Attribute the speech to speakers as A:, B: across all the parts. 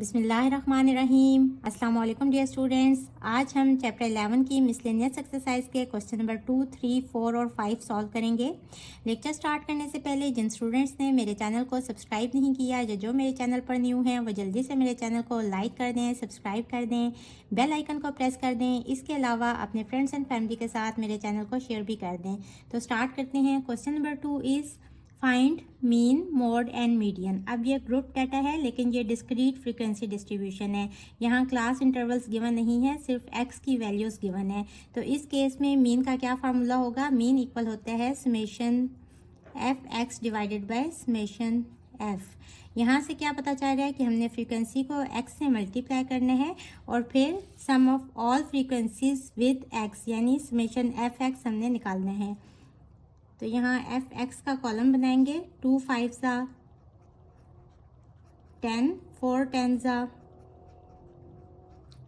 A: बिस्मिल्लाहिर्रहमानिर्रहीम। अस्सलाम वालेकुम डियर स्टूडेंट्स। आज हम चैप्टर 11 की मिसलेनियस एक्सरसाइज के क्वेश्चन नंबर 2, 3, 4 और 5 सॉल्व करेंगे। लेक्चर स्टार्ट करने से पहले जिन स्टूडेंट्स ने मेरे चैनल को सब्सक्राइब नहीं किया या जो मेरे चैनल पर न्यू हैं वो जल्दी से मेरे चैनल को लाइक कर दें, सब्सक्राइब कर दें, बेल आइकन को प्रेस कर दें। इसके अलावा अपने फ्रेंड्स एंड फैमिली के साथ मेरे चैनल को शेयर भी कर दें। तो स्टार्ट करते हैं। Question number 2 is find mean, mode and median. अब ये ग्रुप डाटा है लेकिन ये डिस्क्रीट फ्रीक्वेंसी डिस्ट्रीब्यूशन है। यहाँ क्लास इंटरवल्स गिवन नहीं है, सिर्फ एक्स की वैल्यूज़ गिवन है। तो इस केस में मीन का क्या फार्मूला होगा? मीन इक्वल होता है summation F x divided by summation F. यहाँ से क्या पता चल रहा है कि हमने फ्रीक्वेंसी को एक्स से मल्टीप्लाई करना है और फिर sum of all frequencies with X यानी समेशन एफ एक्स हमने निकालना है। तो यहाँ एफ एक्स का कॉलम बनाएंगे। 2 5 ज़ा 10, 4 10 ज़ा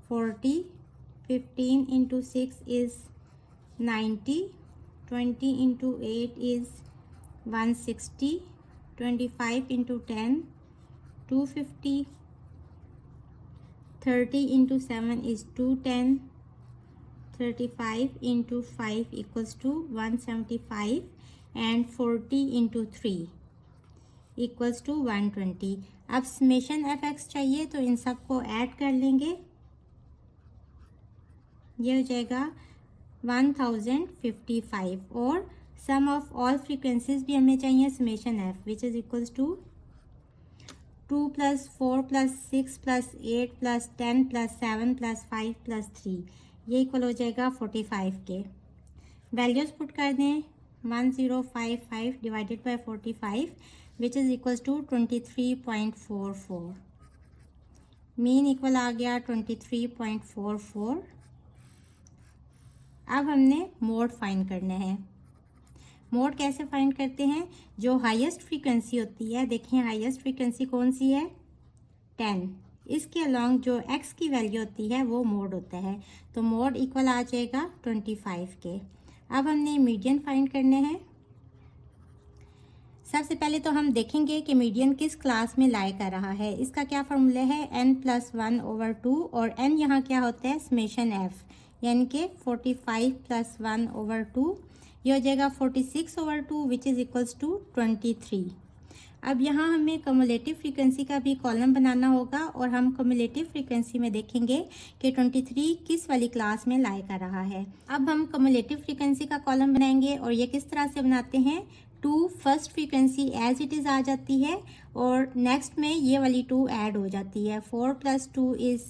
A: 40, 15 into 6 is 90, 20 into 8 is 160, 25 into 10 250, 30 into 7 is 210, 35 into 5 equals to 175 and 40 into 3 equals to 120। अब समेशन एफ एक्स चाहिए तो इन सबको ऐड कर लेंगे। ये हो जाएगा 1055 और सम ऑफ ऑल फ्रीक्वेंसीज भी हमें चाहिए summation F which is equals to 2 + 4 + 6 + 8 + 10 + 7 + 5 + 3 ये इक्वल हो जाएगा 45 के। वैल्यूज पुट कर दें। 1055 divided by 45 which is equals to 23.44। Mean equal आ गया 23.44। अब हमने मोड फाइंड करना है। मोड कैसे फाइंड करते हैं? जो हाईएस्ट फ्रीक्वेंसी होती है, देखिए हाईएस्ट फ्रीक्वेंसी कौन सी है? 10। इसके अलॉन्ग जो x की वैल्यू होती है वो मोड होता है। तो मोड इक्वल आ जाएगा 25 के। अब हमने मीडियन फाइंड करने हैं। सबसे पहले तो हम देखेंगे कि मीडियन किस क्लास में लाई कर रहा है। इसका क्या फार्मूला है? n+1/2 और n यहाँ क्या होता है? समेशन f यानी कि 45 + 1/2 ये हो जाएगा 46/2 विच इज़ इक्वल्स टू 23। अब यहाँ हमें कम्युलेटिव फ्रीक्वेंसी का भी कॉलम बनाना होगा और हम कम्युलेटिव फ्रीक्वेंसी में देखेंगे कि 23 किस वाली क्लास में लाई कर रहा है। अब हम कम्युलेटिव फ्रीक्वेंसी का कॉलम बनाएंगे और ये किस तरह से बनाते हैं? 2 first frequency as it is आ जाती है और नेक्स्ट में ये वाली 2 ऐड हो जाती है। 4 + 2 इज़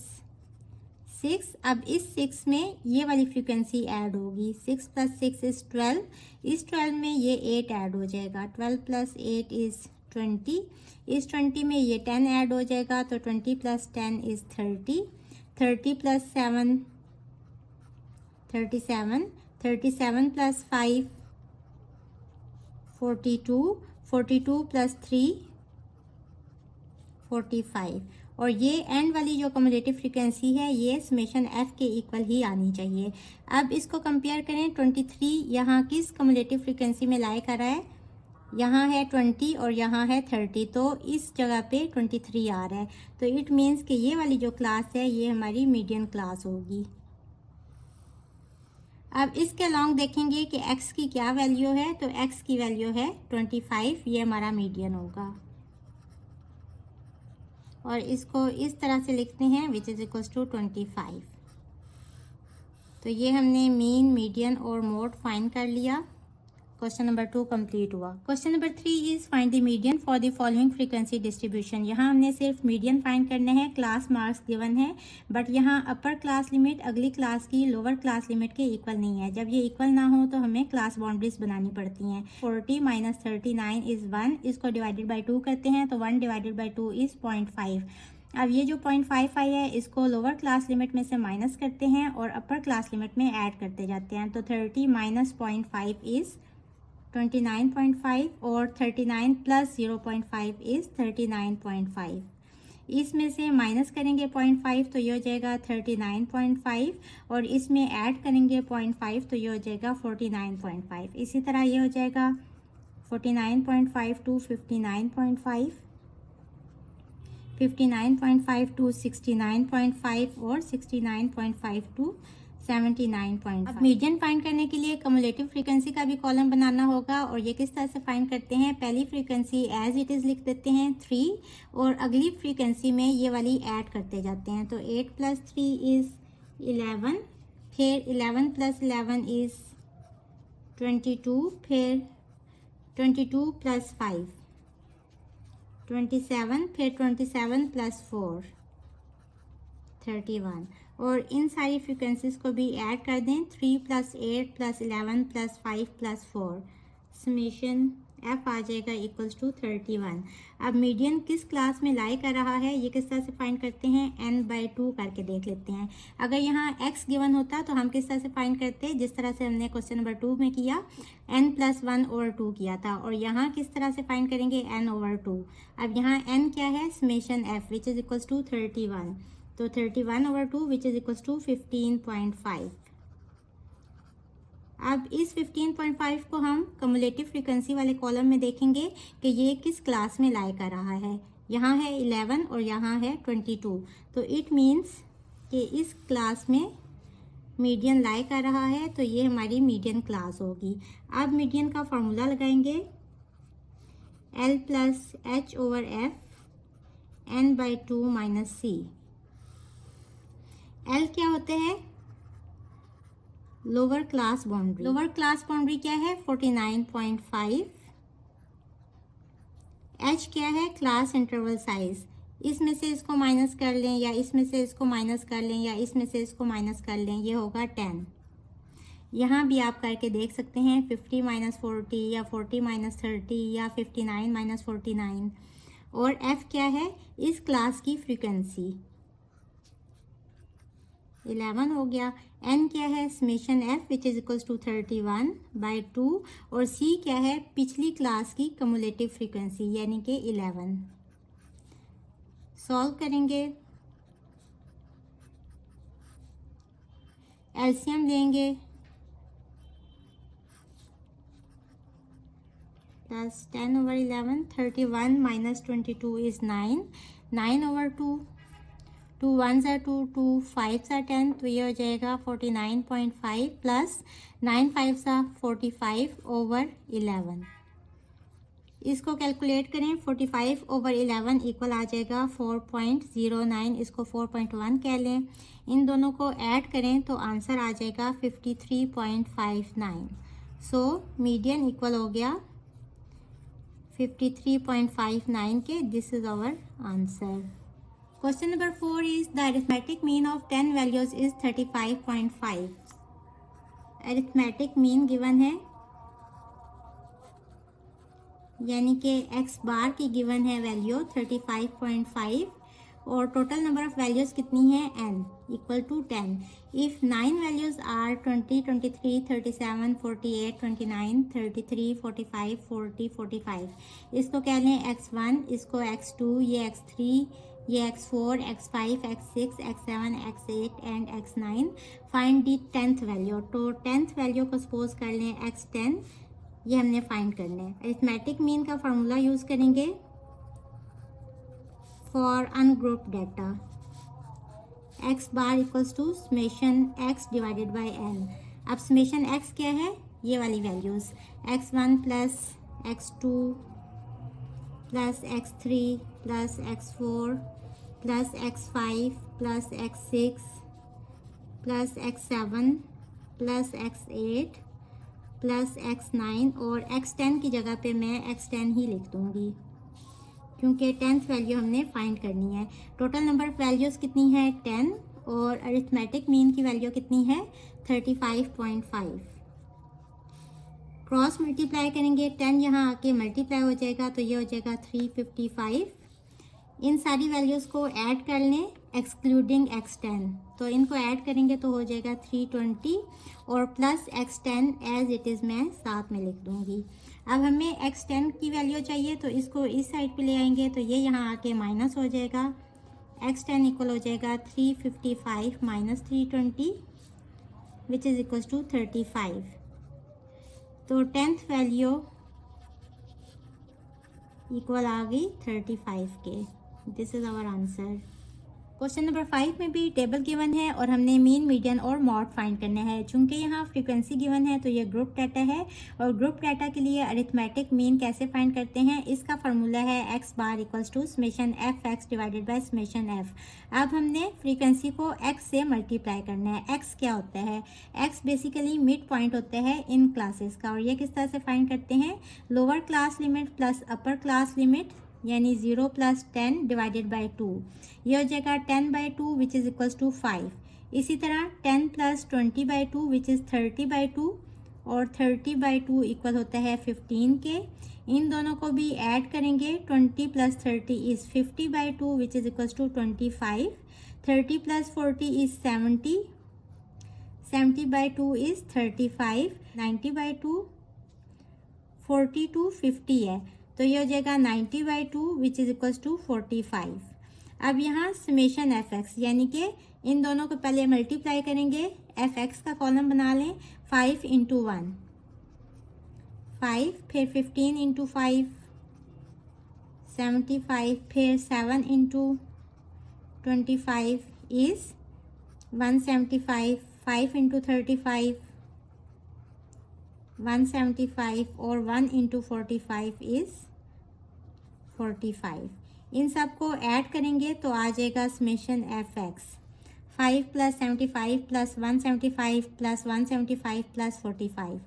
A: 6। अब इस 6 में ये वाली फ्रीक्वेंसी ऐड होगी। 6 + 6 इज़ 12। इस 12 में ये 8 ऐड हो जाएगा। 12 + 8 इज़ 20। इस 20 में ये 10 ऐड हो जाएगा तो 20 + 10 इज़ 30। 30 + 7 37। 37 + 5 42। 42 + 3 45। और ये एंड वाली जो कम्युलेटिव फ्रीक्वेंसी है ये समेशन एफ के इक्वल ही आनी चाहिए। अब इसको कंपेयर करें। 23 यहाँ किस कम्युलेटिव फ्रीक्वेंसी में लाई कर रहा है? यहाँ है 20 और यहाँ है 30, तो इस जगह पे 23 आ रहा है। तो इट मीन्स कि ये वाली जो क्लास है ये हमारी मीडियन क्लास होगी। अब इसके अलॉन्ग देखेंगे कि x की क्या वैल्यू है। तो x की वैल्यू है 25, ये हमारा मीडियन होगा। और इसको इस तरह से लिखते हैं विच इज़ इक्वल्स टू 25। तो ये हमने मीन, मीडियन और मोड फाइंड कर लिया। क्वेश्चन नंबर 2 कंप्लीट हुआ। Question number 3 is find the median for the following frequency distribution. यहाँ हमने सिर्फ मीडियन फाइंड करना है। क्लास मार्क्स गिवन है बट यहाँ अपर क्लास लिमिट अगली क्लास की लोअर क्लास लिमिट के इक्वल नहीं है। जब ये इक्वल ना हो तो हमें क्लास बाउंड्रीज बनानी पड़ती हैं। 40 - 39 इज़ 1। इसको डिवाइडेड बाई 2 करते हैं तो 1 डिवाइडेड बाई 2 इज़ 0.5। अब ये जो 0.55 है इसको लोअर क्लास लिमिट में से माइनस करते हैं और अपर क्लास लिमिट में ऐड करते जाते हैं। तो 30 - 0.5 इज़ 29.5 और 39 + 0.5 इज़ 39.5। इसमें से माइनस करेंगे 0.5 तो ये हो जाएगा 39.5 और इसमें ऐड करेंगे 0.5 तो ये हो जाएगा 49.5। इसी तरह ये हो जाएगा 49.5 to 59.5। 59.5 टू 69.5 और 69.5 टू 79.5। अब मीडियन फाइंड करने के लिए कम्युलेटिव फ्रीक्वेंसी का भी कॉलम बनाना होगा और ये किस तरह से फाइंड करते हैं, पहली फ्रीक्वेंसी एज इट इज़ लिख देते हैं 3 और अगली फ्रीक्वेंसी में ये वाली ऐड करते जाते हैं। तो 8 + 3 इज़ 11, फिर 11 + 11 इज़ 22, फिर 22 + 5 27, फिर 27 + 4 31 और इन सारी फ्रीक्वेंसीज को भी ऐड कर दें। 3 + 8 + 11 + 5 + 4 समेशन f आ जाएगा इक्वल्स टू 31। अब मीडियन किस क्लास में लाई कर रहा है ये किस तरह से फाइंड करते हैं, n/2 करके देख लेते हैं। अगर यहाँ x गिवन होता तो हम किस तरह से फाइंड करते, जिस तरह से हमने क्वेश्चन नंबर 2 में किया, n+1/2 किया था। और यहाँ किस तरह से फाइंड करेंगे, n/2। अब यहाँ n क्या है, summation f which is equals to 31। तो 31/2 विच इज़ इक्वल्स टू 15.5। अब इस 15.5 को हम कम्युलेटिव फ्रीक्वेंसी वाले कॉलम में देखेंगे कि ये किस क्लास में लाई कर रहा है। यहाँ है 11 और यहाँ है 22, तो इट मीन्स कि इस क्लास में मीडियन लाई कर रहा है, तो ये हमारी मीडियन क्लास होगी। अब मीडियन का फॉर्मूला लगाएंगे, L + h/f n/2 - c। L क्या होते हैं, lower class boundary. Lower class boundary क्या है, 49.5। h क्या है, क्लास इंटरवल साइज। इसमें से इसको माइनस कर लें या इसमें से इसको माइनस कर लें या इसमें से इसको माइनस कर लें, ये होगा 10। यहाँ भी आप करके देख सकते हैं, 50 - 40 या 40 - 30 या 59 - 49। और f क्या है, इस क्लास की फ्रीक्वेंसी 11 हो गया। n क्या है, summation f which is equals to 31/2 और c क्या है, पिछली क्लास की कम्युलेटिव फ्रीक्वेंसी यानी कि 11। सॉल्व करेंगे, एलसीएम लेंगे, plus 10/11, 31 - 22 is 9, 9/2, 2 1s are 2, 2 5s are 10, तो ये हो जाएगा 49.5 प्लस 9 5s are 45/11। इसको कैलकुलेट करें, 45/11 इक्वल आ जाएगा 4.09, इसको 4.1 कह लें। इन दोनों को ऐड करें तो आंसर आ जाएगा 53.59। सो मीडियन इक्वल हो गया 53.59 के। This is our answer. Question number 4 is the arithmetic mean of 10 values is 35.5. Arithmetic mean given है, यानी कि x बार की गिवन है वैल्यू 35.5 और टोटल नंबर ऑफ वैल्यूज कितनी है, n equal to 10। If 9 values are 20, 23, 37, 48, 29, 33, 45, 40, 45। इसको कह लें x1, इसको x2, ये x3, ये x4, x5, x6, x7, x8 and x9। Find the 10th value. तो 10th वैल्यू को सपोज कर लें x10, ये हमने फाइंड करना है। अरिथमेटिक मीन का फार्मूला यूज़ करेंगे for ungroup data, x bar equals to summation x divided by n। अब समेशन x क्या है, ये वाली values, x1 plus x2 plus x3 plus x4 plus x5 plus x6 plus x7 plus x8 plus x9 और x10 की जगह पे मैं x10 ही लिख दूँगी क्योंकि 10th वैल्यू हमने फाइंड करनी है। टोटल नंबर ऑफ वैल्यूज़ कितनी है, 10 और अरिथमेटिक मीन की वैल्यू कितनी है, 35.5। क्रॉस मल्टीप्लाई करेंगे, 10 यहाँ आके मल्टीप्लाई हो जाएगा तो ये हो जाएगा 355। इन सारी वैल्यूज़ को ऐड कर लें एक्सक्लूडिंग x10, तो इनको ऐड करेंगे तो हो जाएगा 320 और plus x10 as it is मैं साथ में लिख दूँगी। अब हमें x10 की वैल्यू चाहिए तो इसको इस साइड पे ले आएंगे तो ये यहाँ आके माइनस हो जाएगा। x10 इक्वल हो जाएगा 355 minus 320 which is equals to 35। तो 10th वैल्यू इक्वल आ गई 35 के। This is our answer. Question number 5 में भी टेबल गिवन है और हमने मीन, मीडियन और मॉड फाइंड करना है। चूंकि यहाँ फ्रीक्वेंसी गिवन है तो ये ग्रुप डाटा है और ग्रुप डाटा के लिए अरिथमेटिक मीन कैसे फाइंड करते हैं, इसका फार्मूला है x bar equals to summation F x divided by summation f. अब हमने फ्रीक्वेंसी को एक्स से मल्टीप्लाई करना है। एक्स क्या होता है? एक्स बेसिकली मिड पॉइंट होता है इन क्लासेस का। और ये किस तरह से फाइंड करते हैं? Lower class limit plus upper class limit, यानी 0 + 10 डिवाइडेड बाई 2। ये हो जाएगा 10 by 2 which is equals to 5। इसी तरह 10 + 20 बाई 2 विच इज़ 30 बाई 2 और 30 बाई 2 इक्वल होता है 15 के। इन दोनों को भी ऐड करेंगे। 20 + 30 is 50 by 2 which is equals to 25। 30 + 40 is 70। 70 by 2 is 35। 90 by 2 40 to 50 है तो ये हो जाएगा 90 by 2 which is equals to 45। अब यहाँ समेशन एफ एक्स, यानी कि इन दोनों को पहले मल्टीप्लाई करेंगे। एफ एक्स का कॉलम बना लें 5 × 1 5, फिर 15 × 5 75, फिर 7 × 25 इज़ 175, 5 × 35 175 और 1 × 45 इज़ 45। इन सब को ऐड करेंगे तो आ जाएगा समेशन एफ एक्स 5 + 75 + 175 + 175 + 45।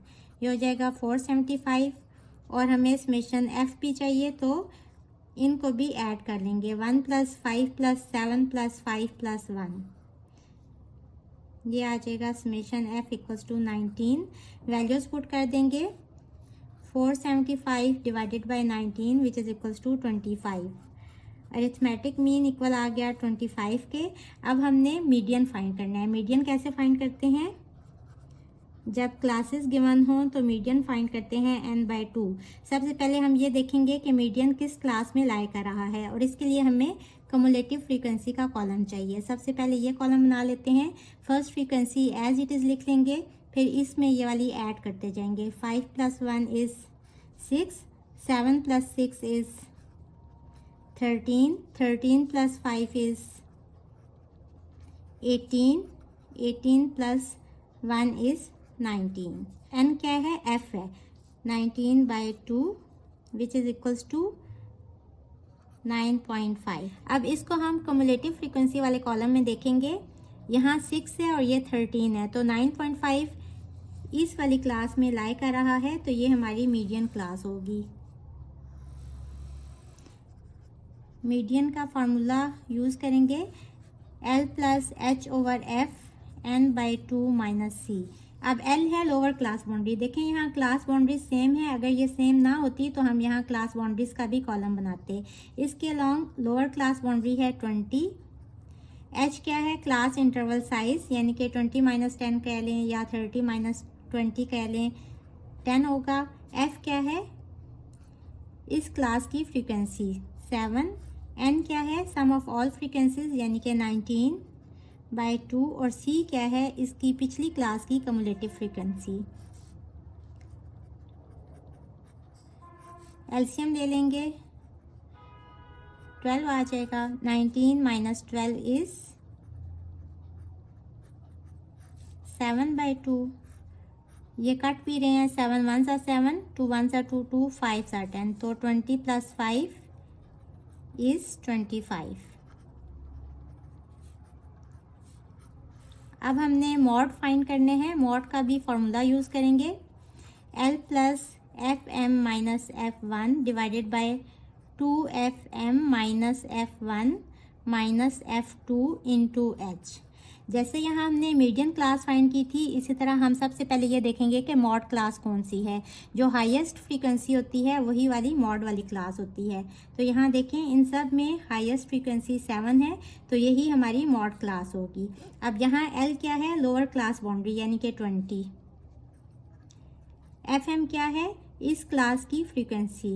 A: ये हो जाएगा 475 और हमें समेशन एफ भी चाहिए तो इनको भी ऐड कर लेंगे। 1 + 5 + 7 + 5 + 1। ये आ जाएगा summation F equals to 19। Values put कर देंगे। 475 divided by 19 which is equals to 25। Arithmetic mean equal आ गया 25 के। अब हमने मीडियन फाइंड करना है। मीडियन कैसे फाइंड करते हैं? जब क्लासेस गिवन हों तो मीडियन फाइंड करते हैं n/2। सबसे पहले हम ये देखेंगे कि मीडियन किस क्लास में लाई कर रहा है और इसके लिए हमें कम्युलेटिव फ्रीक्वेंसी का कॉलम चाहिए। सबसे पहले ये कॉलम बना लेते हैं। First frequency as it is लिख लेंगे, फिर इसमें ये वाली ऐड करते जाएंगे। 5 + 1 is 6, 7 + 6 is 13, 13 + 5 is 18, 18 + 1 is 19। n क्या है? f है। 19 by 2 which is equals to 9.5। अब इसको हम कम्युलेटिव फ्रीक्वेंसी वाले कॉलम में देखेंगे। यहाँ 6 है और ये 13 है तो 9.5 इस वाली क्लास में लाई कर रहा है तो ये हमारी मीडियन क्लास होगी। मीडियन का फार्मूला यूज़ करेंगे L + h/f n/2 - c। अब L है लोअर क्लास बाउंड्री। देखें यहाँ क्लास बाउंड्री सेम है। अगर ये सेम ना होती तो हम यहाँ क्लास बाउंड्रीज का भी कॉलम बनाते। इसके अलॉन्ग लोअर क्लास बाउंड्री है 20। H क्या है? क्लास इंटरवल साइज, यानी कि 20 - 10 कह लें या 30 - 20 कह लें, 10 होगा। F क्या है? इस क्लास की फ्रीक्वेंसी 7। N क्या है? सम ऑफ ऑल फ्रीक्वेंसीज, यानी कि 19 बाई 2 और C क्या है? इसकी पिछली क्लास की कम्युलेटिव फ्रीक्वेंसी। एलसीएम ले लेंगे, 12 आ जाएगा। 19 - 12 इज़ 7 बाई 2। ये कट भी रहे हैं। 7 1s are 7, 2 1s are 2, 2 5s are 10 तो 20 + 5 इज़ 25। अब हमने मॉड फाइंड करने हैं। मॉड का भी फॉर्मूला यूज़ करेंगे। L + fm - f1 divided by 2fm - f1 - f2 into h। जैसे यहाँ हमने मीडियन क्लास फाइंड की थी, इसी तरह हम सबसे पहले ये देखेंगे कि मॉड क्लास कौन सी है। जो हाईएस्ट फ्रीक्वेंसी होती है वही वाली मॉड वाली क्लास होती है। तो यहाँ देखें इन सब में हाईएस्ट फ्रीक्वेंसी 7 है तो यही हमारी मॉड क्लास होगी। अब यहाँ L क्या है? लोअर क्लास बाउंड्री, यानी कि 20। FM क्या है? इस क्लास की फ्रीक्वेंसी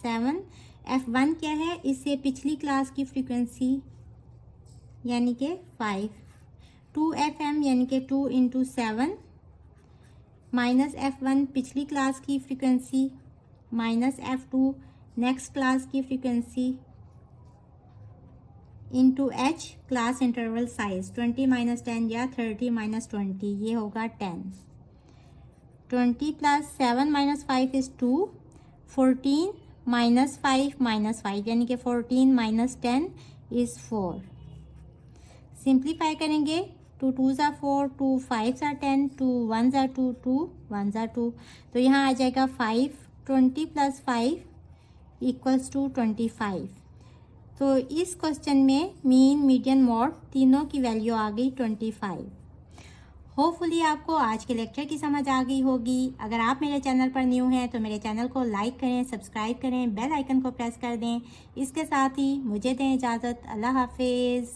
A: 7। F1 क्या है? इससे पिछली क्लास की फ्रीक्वेंसी, यानी कि 5। 2FM यानी कि 2 × 7 - F1 पिछली क्लास की फ्रीक्वेंसी - F2 नेक्स्ट क्लास की frequency into H class interval size 20 minus 10 या 30 माइनस 20, ये होगा 10। 20 प्लस 7 माइनस 5 इज़ 2। 14 माइनस 5 यानी कि 14 माइनस 10 इज़ 4। सिंप्लीफाई करेंगे, 2 2s are 4, 2 5s are 10, 2 1s are 2, 2 1s are 2, तो यहाँ आ जाएगा 5। 20 प्लस 5 इक्वल्स टू 25। तो इस क्वेश्चन में मीन, मीडियन, मॉड तीनों की वैल्यू आ गई 25। होपफुली आपको आज के लेक्चर की समझ आ गई होगी। अगर आप मेरे चैनल पर न्यू हैं तो मेरे चैनल को लाइक करें, सब्सक्राइब करें, बेल आइकन को प्रेस कर दें। इसके साथ ही मुझे दें इजाज़त। अल्लाह हाफिज़।